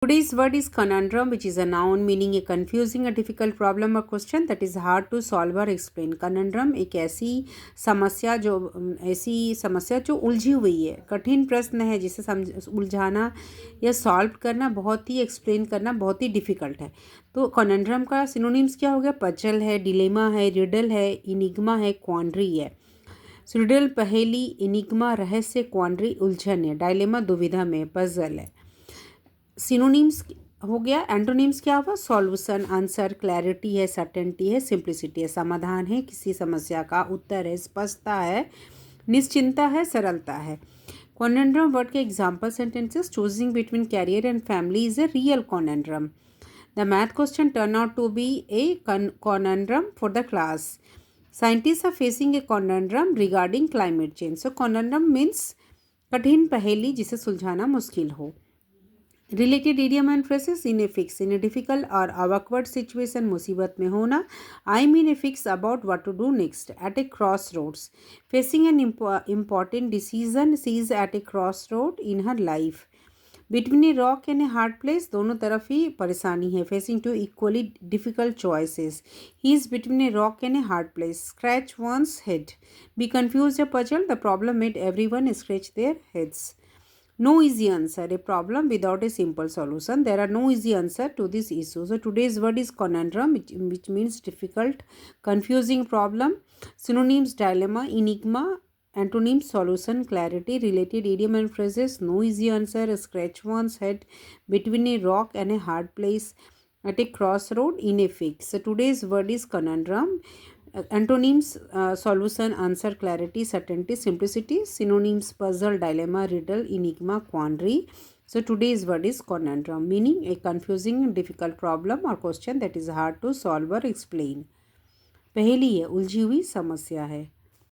Today's word is conundrum, which is a noun meaning a confusing, a difficult problem or question that is hard to solve or explain. Conundrum एक ऐसी समस्या जो उलझी हुई है, कठिन प्रश्न है जिसे उलझाना या सॉल्व करना बहुत ही एक्सप्लेन करना बहुत ही डिफ़िकल्ट है. तो conundrum का सिनोनिम्स क्या हो गया? पजल है, डिलेमा है, रिडल है, इनिग्मा है, क्वांड्री है. रिडल पहेली, इनिग्मा रहस्य, क्वांड्री उलझन है, डायलेमा दुविधा में, पजल है. सिनोनिम्स हो गया. एंटोनिम्स क्या हुआ? सॉल्यूशन, आंसर, क्लैरिटी है, सर्टेनिटी है, सिंप्लिसिटी है. समाधान है, किसी समस्या का उत्तर है, स्पष्टता है, निश्चिंता है, सरलता है. कॉनेंड्रम वर्ड के example sentences. Choosing between career and family is a real conundrum. The math question turn out to be a conundrum for the class. Scientist are facing a conundrum regarding climate change. So conundrum means कठिन पहेली जिसे सुलझाना मुश्किल हो. Related idiom and phrases. In a fix, in a difficult or awkward situation, मुसीबत में होना. I mean a fix about what to do next. At a crossroads. Facing an important decision. She is at a crossroad in her life. Between a rock and a hard place. दोनों तरफ ही परेशानी है. Facing two equally difficult choices. He is between a rock and a hard place. Scratch one's head. Be confuse a puzzle. The problem made everyone scratch their heads. No easy answer. A problem without a simple solution. There are no easy answer to this issue. So today's word is conundrum, which means difficult, confusing problem. Synonyms: dilemma, enigma. Antonyms: solution, clarity. Related idiom and phrases: no easy answer, scratch one's head, between a rock and a hard place, at a crossroad, in a fix. So today's word is conundrum. Antonyms: solution, answer, clarity, certainty, simplicity. Synonyms: puzzle, dilemma, riddle, enigma, quandary. So today's word is conundrum, meaning a confusing, difficult problem or question that is hard to solve or explain. पहेली है, उलझी हुई समस्या है.